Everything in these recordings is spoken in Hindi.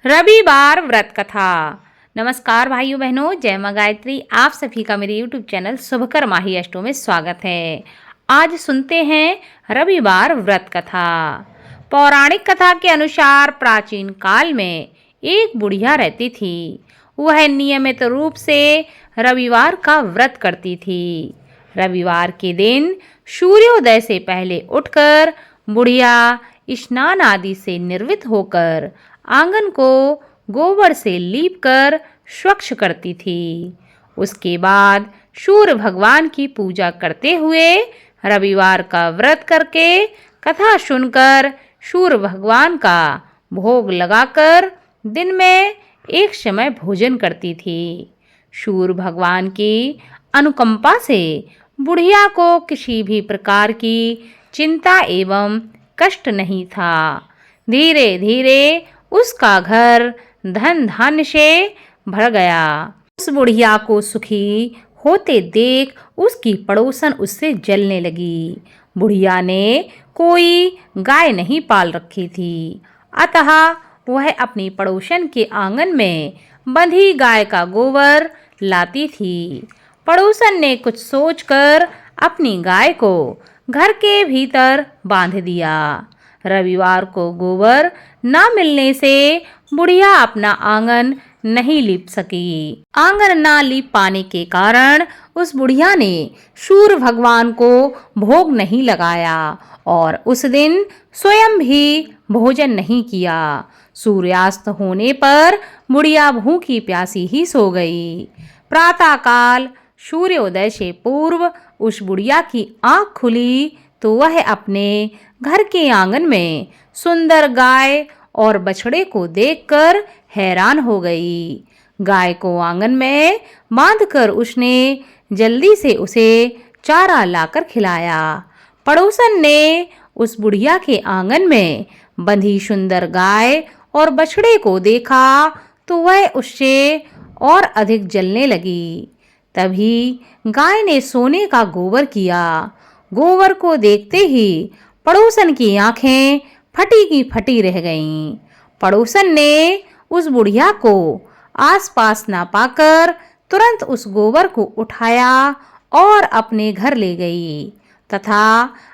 रविवार व्रत कथा। नमस्कार भाइयों बहनों, जय मां गायत्री। आप सभी का मेरे YouTube चैनल शुभकर माही अष्टों में स्वागत है। आज सुनते हैं रविवार व्रत कथा। पौराणिक कथा के अनुसार प्राचीन काल में एक बुढ़िया रहती थी। वह नियमित रूप से रविवार का व्रत करती थी। रविवार के दिन सूर्योदय से पहले उठकर बुढ़िया स्नान आदि से निर्वृत्त होकर आंगन को गोबर से लीपकर स्वच्छ करती थी। उसके बाद सूर्य भगवान की पूजा करते हुए रविवार का व्रत करके कथा सुनकर सूर्य भगवान का भोग लगाकर दिन में एक समय भोजन करती थी। सूर्य भगवान की अनुकंपा से बुढ़िया को किसी भी प्रकार की चिंता एवं कष्ट नहीं था। धीरे धीरे उसका घर धन धान्य से भर गया। उस बुढ़िया को सुखी होते देख उसकी पड़ोसन उससे जलने लगी। बुढ़िया ने कोई गाय नहीं पाल रखी थी, अतः वह अपनी पड़ोसन के आंगन में बंधी गाय का गोबर लाती थी। पड़ोसन ने कुछ सोचकर अपनी गाय को घर के भीतर बांध दिया। रविवार को गोबर न मिलने से बुढ़िया अपना आंगन नहीं लीप सकी। आंगन न लीप पाने के कारण उस बुढ़िया ने सूर्य भगवान को भोग नहीं लगाया और उस दिन स्वयं भी भोजन नहीं किया। सूर्यास्त होने पर बुढ़िया भूखी प्यासी ही सो गई। प्रातःकाल सूर्योदय से पूर्व उस बुढ़िया की आंख खुली तो वह अपने घर के आंगन में सुंदर गाय और बछड़े को देखकर हैरान हो गई। गाय को आंगन में बांधकर उसने जल्दी से उसे चारा लाकर खिलाया। पड़ोसन ने उस बुढ़िया के आंगन में बंधी सुंदर गाय और बछड़े को देखा तो वह उससे और अधिक जलने लगी। तभी गाय ने सोने का गोबर किया। गोबर को देखते ही पड़ोसन की आंखें फटी की फटी रह गईं। पड़ोसन ने उस बुढ़िया को आसपास ना पाकर तुरंत उस गोबर को उठाया और अपने घर ले गई तथा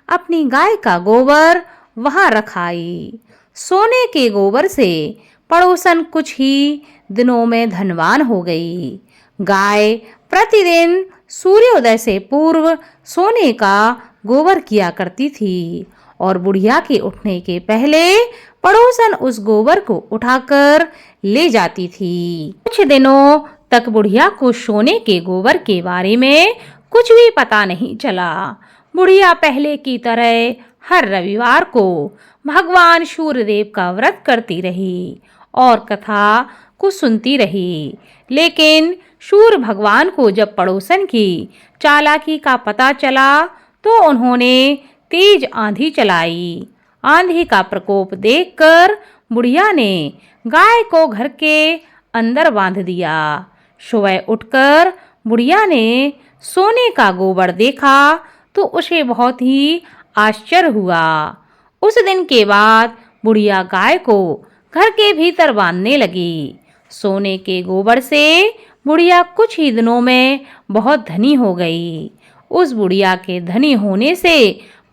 अपनी गाय का गोबर वहां रखाई। सोने के गोबर से पड़ोसन कुछ ही दिनों में धनवान हो गई। गाय प्रतिदिन सूर्योदय से पूर्व सोने का गोबर किया करती थी और बुढ़िया के उठने के पहले पड़ोसन उस गोबर को उठाकर ले जाती थी। कुछ दिनों तक बुढ़िया को सोने के गोबर के बारे में कुछ भी पता नहीं चला। बुढ़िया पहले की तरह हर रविवार को भगवान सूर्यदेव का व्रत करती रही और कथा को सुनती रही। लेकिन सूर्य भगवान को जब पड़ोसन की चालाकी का पता चला तो उन्होंने तेज आंधी चलाई। आंधी का प्रकोप देखकर बुढ़िया ने गाय को घर के अंदर बांध दिया। सुबह उठकर बुढ़िया ने सोने का गोबर देखा तो उसे बहुत ही आश्चर्य हुआ। उस दिन के बाद बुढ़िया गाय को घर के भीतर बांधने लगी। सोने के गोबर से बुढ़िया कुछ ही दिनों में बहुत धनी हो गई। उस बुढ़िया के धनी होने से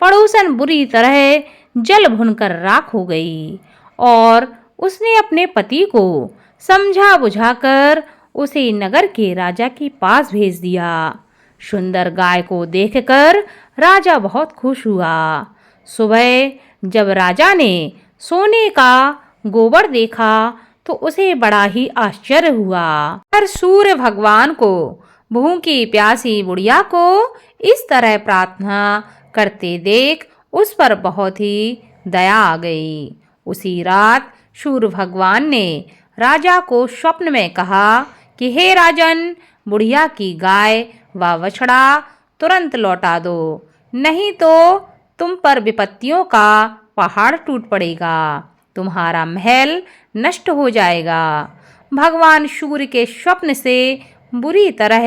पड़ोसन बुरी तरह जल भुनकर राख हो गई और उसने अपने पति को समझा बुझाकर उसे नगर के राजा के पास भेज दिया। सुंदर गाय को देखकर राजा बहुत खुश हुआ। सुबह जब राजा ने सोने का गोबर देखा तो उसे बड़ा ही आश्चर्य हुआ। पर सूर्य भगवान को भूखी प्यासी बुढ़िया को इस तरह प्रार्थना करते देख उस पर बहुत ही दया आ गई। उसी रात सूर्य भगवान ने राजा को स्वप्न में कहा कि हे राजन, बुढ़िया की गाय व बछड़ा तुरंत लौटा दो, नहीं तो तुम पर विपत्तियों का पहाड़ टूट पड़ेगा, तुम्हारा महल नष्ट हो जाएगा। भगवान सूर्य के स्वप्न से बुरी तरह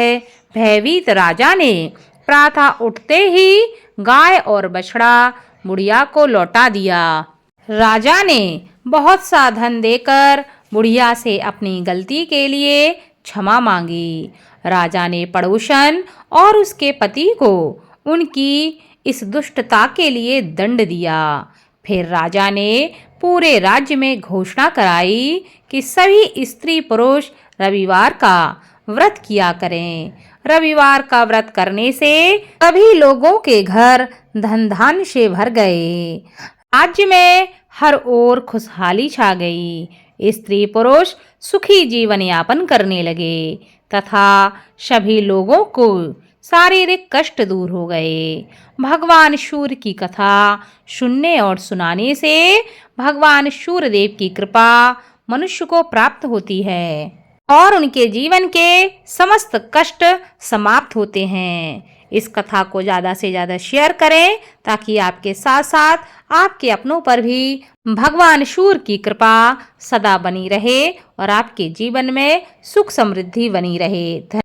भयभीत राजा ने प्रातः उठते ही गाय और बछड़ा बुढ़िया को लौटा दिया। राजा ने बहुत सा धन देकर बुढ़िया से अपनी गलती के लिए क्षमा मांगी। राजा ने पड़ोसन और उसके पति को उनकी इस दुष्टता के लिए दंड दिया। फिर राजा ने पूरे राज्य में घोषणा कराई कि सभी स्त्री पुरुष रविवार का व्रत किया करें। रविवार का व्रत करने से सभी लोगों के घर धन धान्य से भर गए। राज्य में हर ओर खुशहाली छा गई। स्त्री पुरुष सुखी जीवन यापन करने लगे तथा सभी लोगों को शारीरिक कष्ट दूर हो गए। भगवान सूर्य की कथा सुनने और सुनाने से भगवान सूर्यदेव की कृपा मनुष्य को प्राप्त होती है और उनके जीवन के समस्त कष्ट समाप्त होते हैं। इस कथा को ज़्यादा से ज़्यादा शेयर करें ताकि आपके साथ साथ आपके अपनों पर भी भगवान सूर्य की कृपा सदा बनी रहे और आपके जीवन में सुख समृद्धि बनी रहे।